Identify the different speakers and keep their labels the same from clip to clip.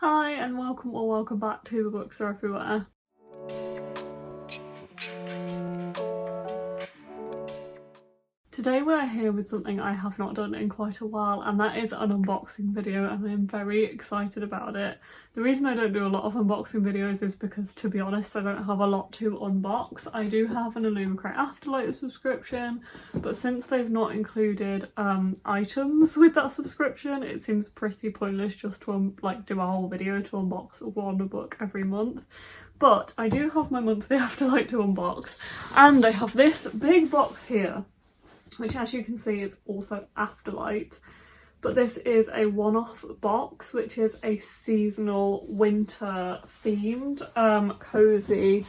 Speaker 1: Hi and welcome or welcome back to The Books Are Everywhere. Today we're here with something I have not done in quite a while, and that is an unboxing video, and I am very excited about it. The reason I don't do a lot of unboxing videos is because, to be honest, I don't have a lot to unbox. I do have an Illumicrate Afterlight subscription, but since they've not included items with that subscription, it seems pretty pointless just to do a whole video to unbox one book every month. But I do have my monthly Afterlight to unbox, and I have this big box here, which as you can see is also Afterlight, but this is a one-off box which is a seasonal winter themed cozy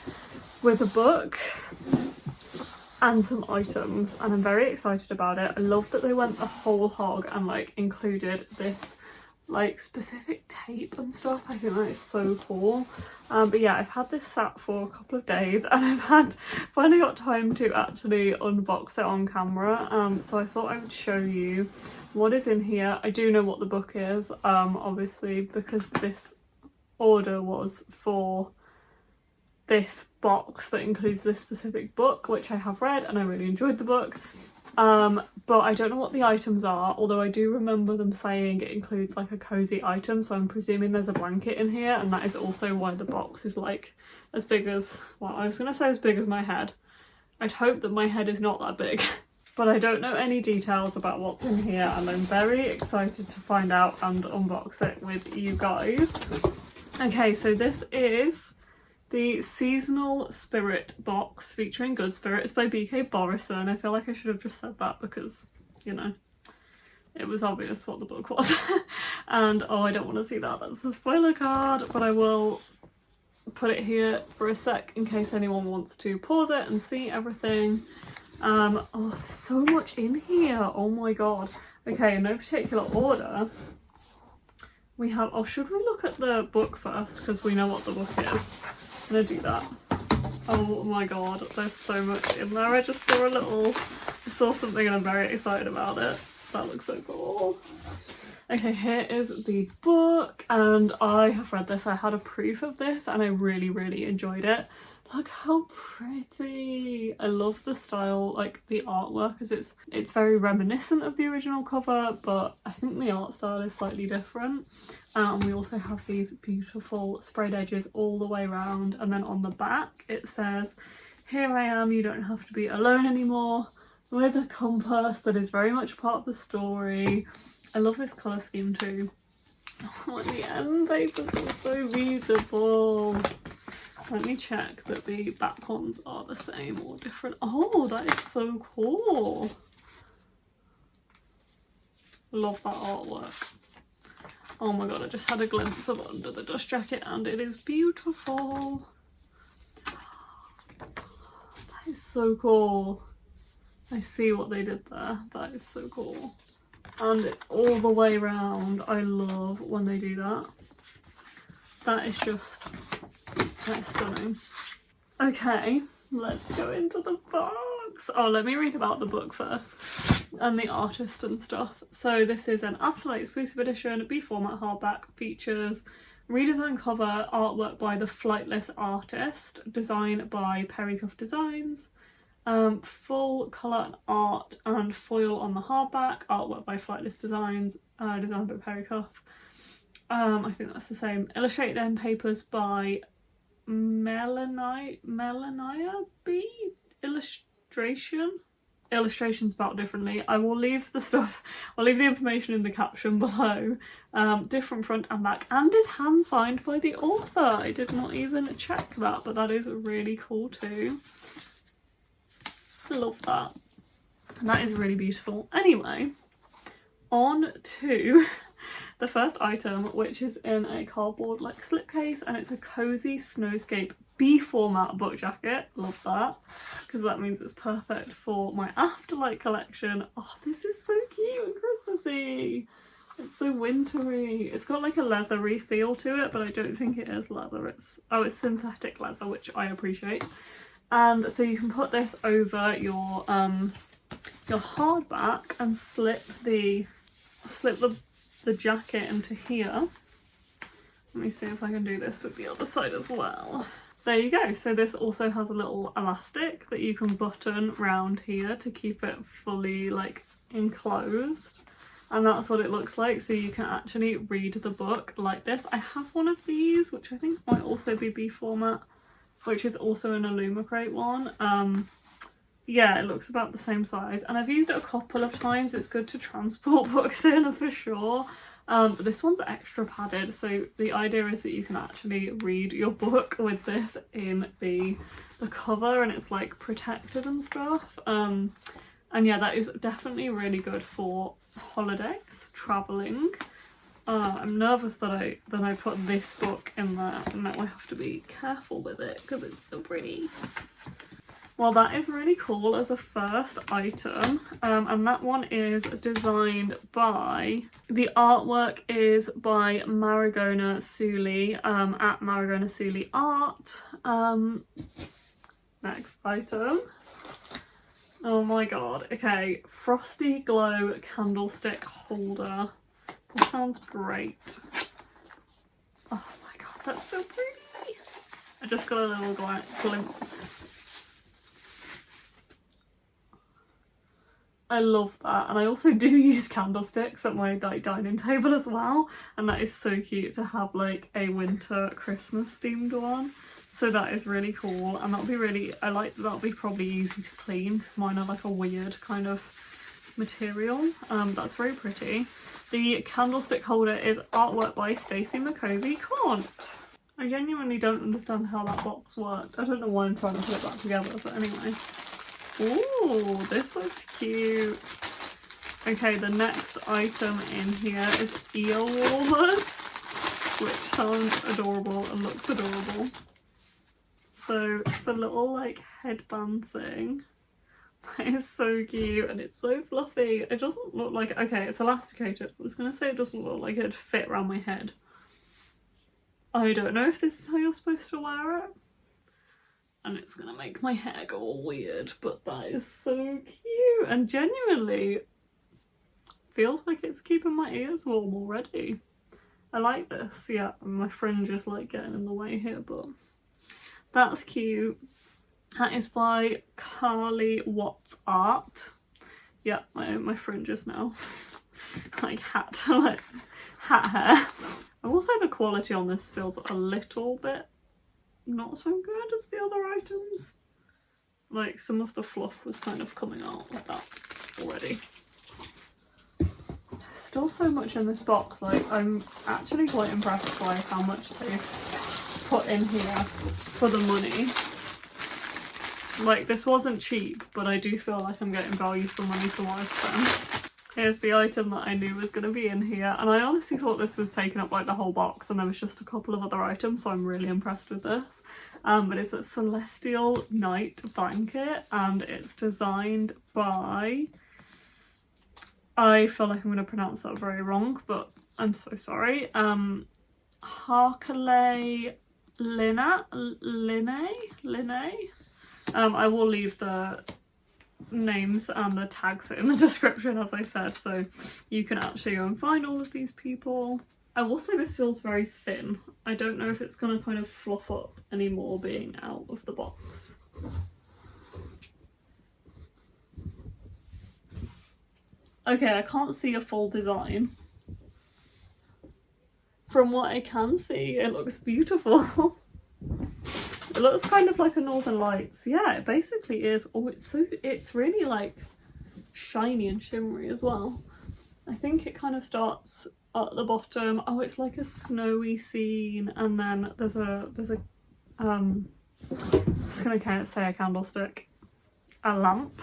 Speaker 1: with a book and some items, and I'm very excited about it. I love that they went the whole hog and included this specific tape and stuff. I think that is so cool. But yeah, I've had this sat for a couple of days and I've finally got time to actually unbox it on camera, so I thought I would show you what is in here. I do know what the book is, obviously, because this order was for this box that includes this specific book, which I have read and I really enjoyed the book. But I don't know what the items are, although I do remember them saying it includes a cozy item, so I'm presuming there's a blanket in here, and that is also why the box is as big as, well, I was gonna say as big as my head. I'd hope that my head is not that big. But I don't know any details about what's in here, and I'm very excited to find out and unbox it with you guys. Okay, so this is the Seasonal Spirit box featuring Good Spirits by Borison. I feel like I should have just said that because, you know, it was obvious what the book was. And oh, I don't want to see that. That's a spoiler card, but I will put it here for a sec in case anyone wants to pause it and see everything. Oh, there's so much in here. Oh my god. Okay, in no particular order. We have, oh, should we look at the book first because we know what the book is? I'm gonna do that. Oh my god, there's so much in there. I saw something and I'm very excited about it. That looks so cool. Okay, here is the book, and I have read this. I had a proof of this and I really enjoyed it. Look how pretty. I love the style, the artwork, as it's very reminiscent of the original cover, but I think the art style is slightly different. And we also have these beautiful sprayed edges all the way around, and then on the back it says, "Here I am, you don't have to be alone anymore," with a compass that is very much part of the story. I love this colour scheme too. Oh, and the end papers are so beautiful. Let me check that the back ones are the same or different. Oh, that is so cool. Love that artwork. Oh my god, I just had a glimpse of under the dust jacket and it is beautiful. That is so cool. I see what they did there. That is so cool. And it's all the way around. I love when they do that. That is just, that's stunning. Okay, let's go into the box. Oh, let me read about the book first and the artist and stuff. So this is an Afterlight exclusive edition, B format hardback, features redesigned cover, artwork by the Flightless artist, design by Cuff Designs, full colour and art and foil on the hardback, artwork by Flightless Designs, designed by Cuff. I think that's the same. Illustrated end papers by Melania B. Illustrations spelled differently. I will leave the information in the caption below. Different front and back, and is hand signed by the author. I did not even check that, but that is really cool too. I love that. And that is really beautiful. Anyway, on to the first item, which is in a cardboard slipcase, and it's a cozy snowscape B format book jacket. Love that, because that means it's perfect for my Afterlight collection. Oh, this is so cute and Christmassy. It's so wintry. It's got a leathery feel to it, but I don't think it is leather. It's synthetic leather, which I appreciate. And so you can put this over your hardback and slip the jacket into here, Let me see if I can do this with the other side as well. There you go. So this also has a little elastic that you can button round here to keep it fully like enclosed. And that's what it looks like, so you can actually read the book like this. I have one of these, which I think might also be B format, which is also an Illumicrate one. Yeah, it looks about the same size, and I've used it a couple of times. It's good to transport books in for sure. But this one's extra padded, so the idea is that you can actually read your book with this in the cover, and it's like protected and stuff. And yeah, that is definitely really good for holidays, traveling. I'm nervous that I put this book in there, and now I have to be careful with it because it's so pretty. Well, that is really cool as a first item, and that one is designed by, the artwork is by Marigona Suli, at Marigona Suli Art. Next item. Oh my god, okay, Frosty Glow candlestick holder. That sounds great. Oh my god, that's so pretty. I just got a little glimpse. I love that, and I also do use candlesticks at my dining table as well, and that is so cute to have like a winter Christmas themed one. So that is really cool, and that'll be really, I like that'll be probably easy to clean because mine are like a weird kind of material. That's very pretty. The candlestick holder is artwork by Stacey McCovey-Cont. I genuinely don't understand how that box worked. I don't know why I'm trying to put it back together, but anyway. Ooh, this looks cute. Okay, the next item in here is ear warmers, which sounds adorable and looks adorable. So it's a little like headband thing. That is so cute, and it's so fluffy. It doesn't look like, okay, it's elasticated. I was gonna say it doesn't look like it'd fit around my head. I don't know if this is how you're supposed to wear it. And it's gonna make my hair go all weird, but that is so cute, and genuinely feels like it's keeping my ears warm already. I like this. Yeah, my fringe is like getting in the way here, but that's cute. That is by Carly Watts Art. Yeah, my fringes now like hat hair. I will say the quality on this feels a little bit not so good as the other items. Like some of the fluff was kind of coming out of that already. There's still so much in this box. Like I'm actually quite impressed by how much they've put in here for the money. Like this wasn't cheap, but I do feel like I'm getting value for money for what I've spent. Here's the item that I knew was going to be in here, and I honestly thought this was taking up like the whole box and there was just a couple of other items, so I'm really impressed with this. But it's a Celestial Night blanket, and it's designed by, I feel like I'm going to pronounce that very wrong, but I'm so sorry. Harkele Linne. I will leave the names and the tags in the description, as I said, so you can actually go and find all of these people. I will say this feels very thin. I don't know if it's going to kind of fluff up anymore being out of the box. Okay, I can't see a full design. From what I can see, it looks beautiful. It looks kind of like a Northern Lights. Yeah, it basically is. Oh, it's really like shiny and shimmery as well. I think it kind of starts at the bottom. Oh, it's like a snowy scene, and then there's a I'm just gonna say a candlestick, a lamp,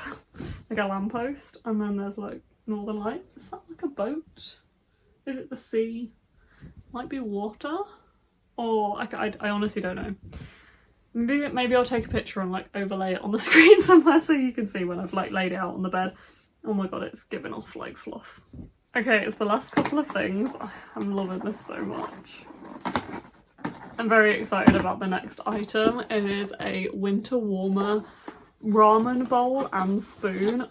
Speaker 1: like a lamppost, and then there's like Northern Lights. Is that like a boat? Is it the sea? Might be water, or I honestly don't know. Maybe I'll take a picture and like overlay it on the screen somewhere so you can see when I've like laid it out on the bed. Oh my god, it's giving off like fluff. Okay, it's the last couple of things. I'm loving this so much. I'm very excited about the next item. It is a winter warmer ramen bowl and spoon.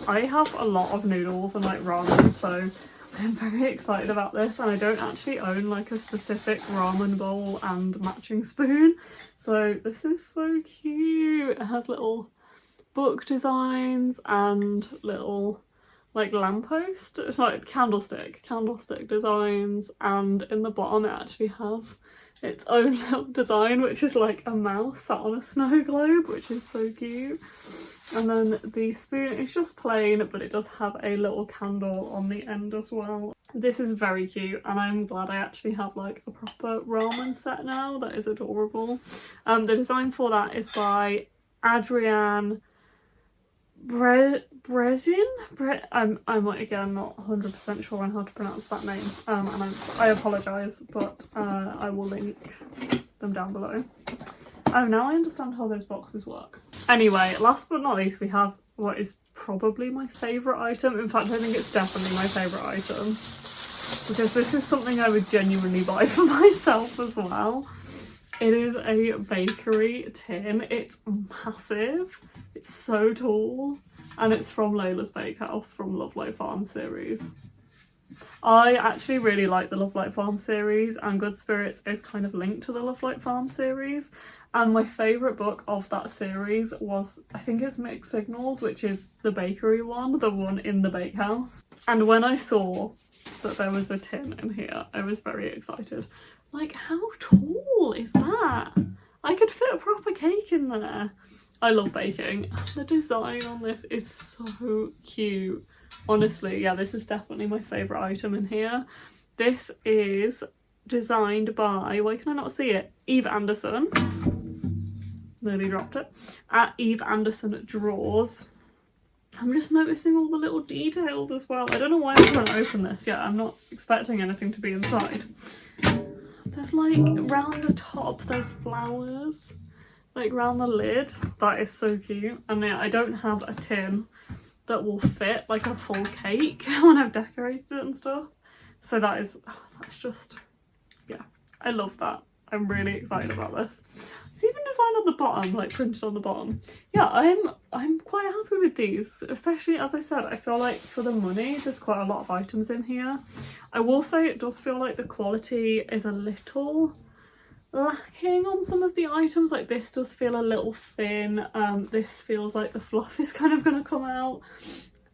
Speaker 1: I have a lot of noodles and like ramen, so I'm very excited about this, and I don't actually own like a specific ramen bowl and matching spoon, so this is so cute. It has little book designs and little like lamppost, like candlestick designs, and in the bottom it actually has its own little design, which is like a mouse sat on a snow globe, which is so cute. And then the spoon is just plain, but it does have a little candle on the end as well. This is very cute, and I'm glad I actually have like a proper ramen set now. That is adorable. The design for that is by Adrienne Borison. I'm again not 100% sure on how to pronounce that name, and I apologise, but I will link them down below. Oh, now I understand how those boxes work. Anyway, last but not least, we have what is probably my favourite item. In fact, I think it's definitely my favourite item, because this is something I would genuinely buy for myself as well. It is a bakery tin. It's massive. It's so tall, and it's from Lola's Bakehouse from Love Light Farm series. I actually really like the Love Light Farm series, and Good Spirits is kind of linked to the Love Light Farm series. And my favourite book of that series was, I think it's Mixed Signals, which is the bakery one, the one in the bakehouse. And when I saw that there was a tin in here, I was very excited. Like, how tall is that? I could fit a proper cake in there. I love baking. The design on this is so cute. Honestly, yeah, this is definitely my favourite item in here. This is designed by, why can I not see it? Eve Anderson. Nearly dropped it. At Eve Anderson Draws. I'm just noticing all the little details as well. I don't know why I'm trying to open this yet. I'm not expecting anything to be inside. There's like, round the top there's flowers. Like round the lid. That is so cute. And yeah, I don't have a tin that will fit like a full cake when I've decorated it and stuff. So that's just, yeah, I love that. I'm really excited about this. It's even designed on the bottom, like printed on the bottom. Yeah, I'm quite happy with these, especially, as I said, I feel like for the money there's quite a lot of items in here. I will say it does feel like the quality is a little lacking on some of the items. Like this does feel a little thin. This feels like the fluff is kind of going to come out.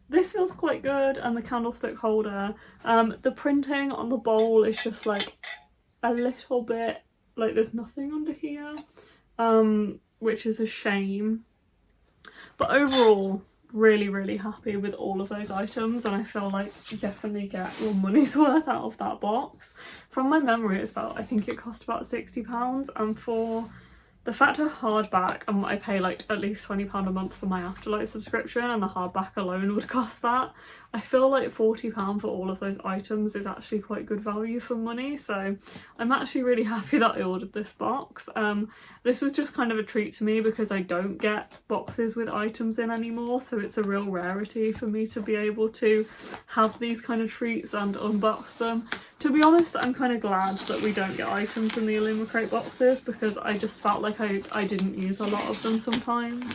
Speaker 1: This feels quite good, and the candlestick holder. The printing on the bowl is just like a little bit, like there's nothing under here, which is a shame. But overall, really happy with all of those items, and I feel like you definitely get your money's worth out of that box. From my memory, it's about, I think it cost about £60, and for the fact of hardback, I pay like at least £20 a month for my Afterlight subscription, and the hardback alone would cost that. I feel like £40 for all of those items is actually quite good value for money, so I'm actually really happy that I ordered this box. This was just kind of a treat to me because I don't get boxes with items in anymore, so it's a real rarity for me to be able to have these kind of treats and unbox them. To be honest, I'm kind of glad that we don't get items in the Illumicrate boxes, because I just felt like I didn't use a lot of them sometimes.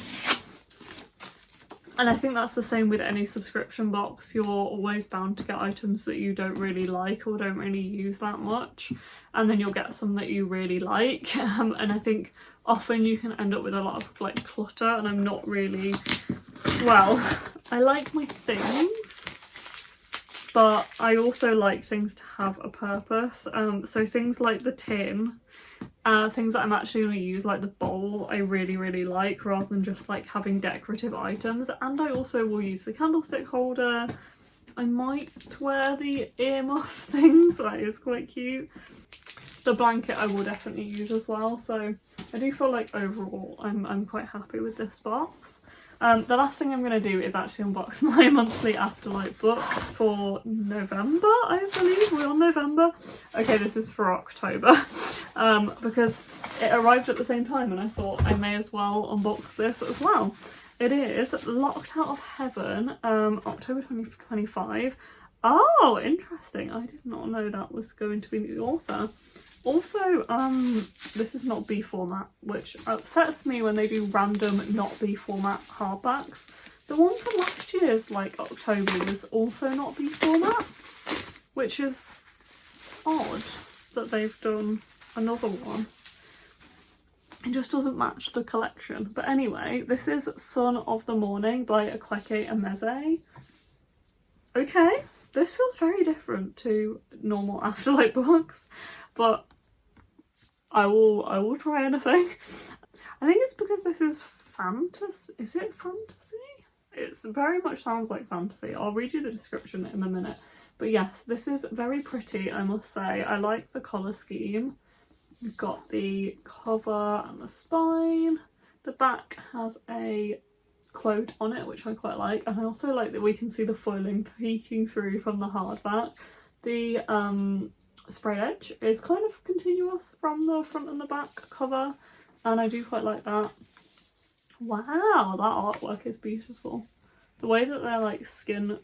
Speaker 1: And I think that's the same with any subscription box. You're always bound to get items that you don't really like or don't really use that much, and then you'll get some that you really like. And I think often you can end up with a lot of like clutter, and I'm not really, well, I like my things, but I also like things to have a purpose. So things like the tin, things that I'm actually going to use, like the bowl, I really like, rather than just like having decorative items. And I also will use the candlestick holder. I might wear the earmuff things, that is quite cute. The blanket I will definitely use as well, so I do feel like overall I'm quite happy with this box. The last thing I'm going to do is actually unbox my monthly Afterlight book for November, I believe. We're on November. Okay, this is for October, because it arrived at the same time and I thought I may as well unbox this as well. It is Locked Out of Heaven, October 2025. Oh, interesting. I did not know that was going to be the author. Also, this is not B format, which upsets me when they do random not B format hardbacks. The one from last year's like October was also not B format. which is odd that they've done another one. It just doesn't match the collection. But anyway, this is Sun of the Morning by Akwaeke Emezi. Okay, this feels very different to normal Afterlight books, but I will try anything. I think it's because this is fantasy. Is it fantasy? It very much sounds like fantasy. I'll read you the description in a minute. But yes, this is very pretty, I must say. I like the colour scheme. We've got the cover and the spine. The back has a quote on it, which I quite like. And I also like that we can see the foiling peeking through from the hardback. The spray edge is kind of continuous from the front and the back cover. And I do quite like that. Wow, that artwork is beautiful. The way that their like skin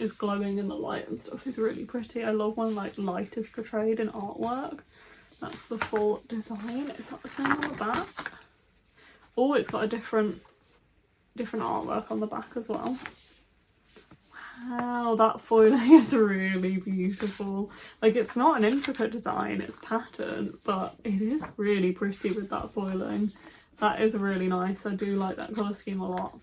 Speaker 1: is glowing in the light and stuff is really pretty. I love when like light is portrayed in artwork. That's the full design. Is that the same on the back? Oh, it's got a different artwork on the back as well. Wow, that foiling is really beautiful. Like, it's not an intricate design, it's pattern, but it is really pretty with that foiling. That is really nice. I do like that colour scheme a lot.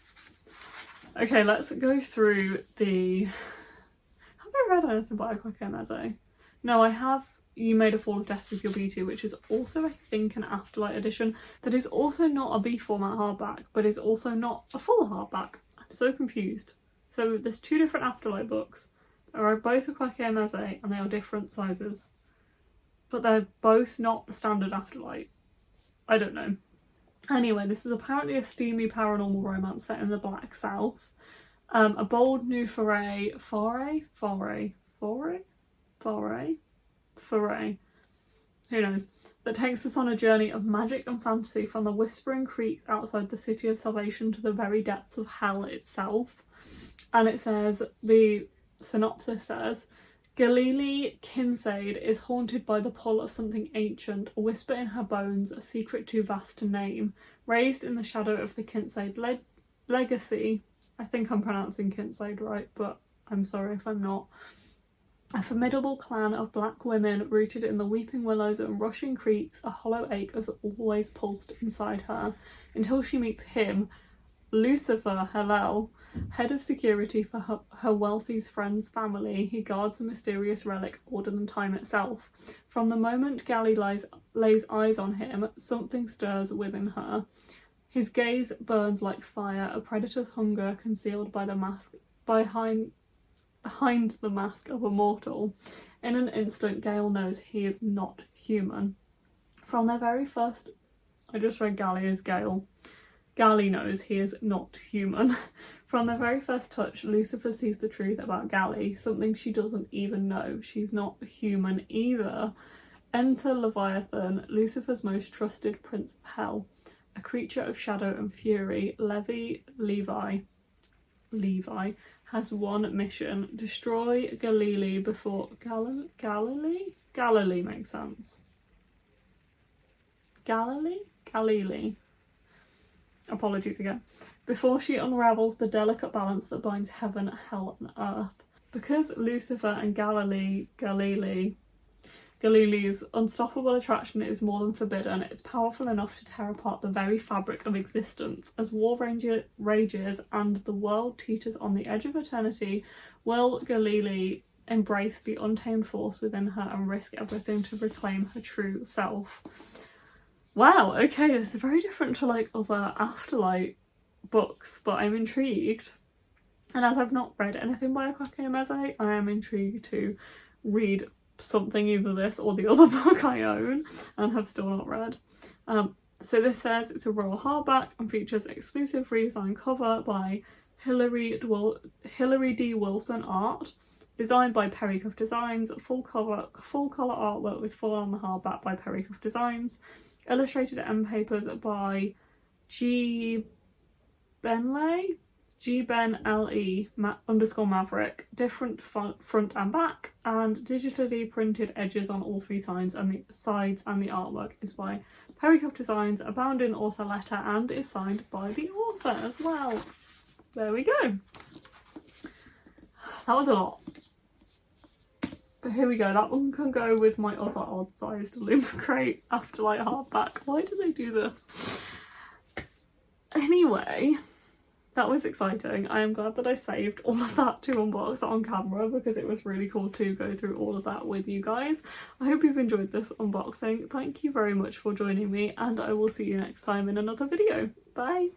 Speaker 1: Okay, let's go through the... Have I read anything by Akwaeke Emezi? No, I have You Made a Fall of Death with Your Beauty, which is also, I think, an Afterlight edition that is also not a B format hardback, but is also not a full hardback. I'm so confused. So there's two different Afterlight books. They are both Akwaeke Emezi and they are different sizes. But they're both not the standard Afterlight. I don't know. Anyway, this is apparently a steamy paranormal romance set in the Black South. A bold new foray, who knows, that takes us on a journey of magic and fantasy from the Whispering Creek outside the City of Salvation to the very depths of hell itself. And it says, the synopsis says, Galili Kincaid is haunted by the pull of something ancient, a whisper in her bones, a secret too vast to name. Raised in the shadow of the Kincaid legacy, I think I'm pronouncing Kincaid right, but I'm sorry if I'm not. A formidable clan of black women rooted in the weeping willows and rushing creeks, a hollow ache has always pulsed inside her, until she meets him, Lucifer Hillel, head of security for her wealthy friend's family. He guards a mysterious relic older than time itself. From the moment Gally lays eyes on him, something stirs within her. His gaze burns like fire, a predator's hunger concealed by the mask behind the mask of a mortal. In an instant, Gale knows he is not human. From their very first... I just read Gally as Gale. Gally knows he is not human. From their very first touch, Lucifer sees the truth about Gally, something she doesn't even know. She's not human either. Enter Leviathan, Lucifer's most trusted prince of hell. A creature of shadow and fury, Levi has one mission: destroy Galilee before... Galilee makes sense. Galilee. Apologies again. Before she unravels the delicate balance that binds heaven, hell and earth. Because Lucifer and Galilee's unstoppable attraction is more than forbidden, it's powerful enough to tear apart the very fabric of existence. As war rages and the world teeters on the edge of eternity, will Galilee embrace the untamed force within her and risk everything to reclaim her true self? Wow, okay, this is very different to like other Afterlight books, but I'm intrigued. And as I've not read anything by Akwaeke Emezi, I am intrigued to read something, either this or the other book I own and have still not read. So this says it's a royal hardback and features exclusive redesigned cover by Hilary D. Wilson art, designed by Pericuff Designs, full colour artwork with full on the hardback by Pericuff Designs, illustrated end papers by G. Ben LE_Maverick, different front and back, and digitally printed edges on all three sides, and the artwork is by Pericuff Designs, a bound-in author letter, and is signed by the author as well. There we go. That was a lot. But here we go, that one can go with my other odd-sized Illumicrate Afterlight hardback. Why do they do this? Anyway, that was exciting. I am glad that I saved all of that to unbox on camera because it was really cool to go through all of that with you guys. I hope you've enjoyed this unboxing. Thank you very much for joining me, and I will see you next time in another video. Bye!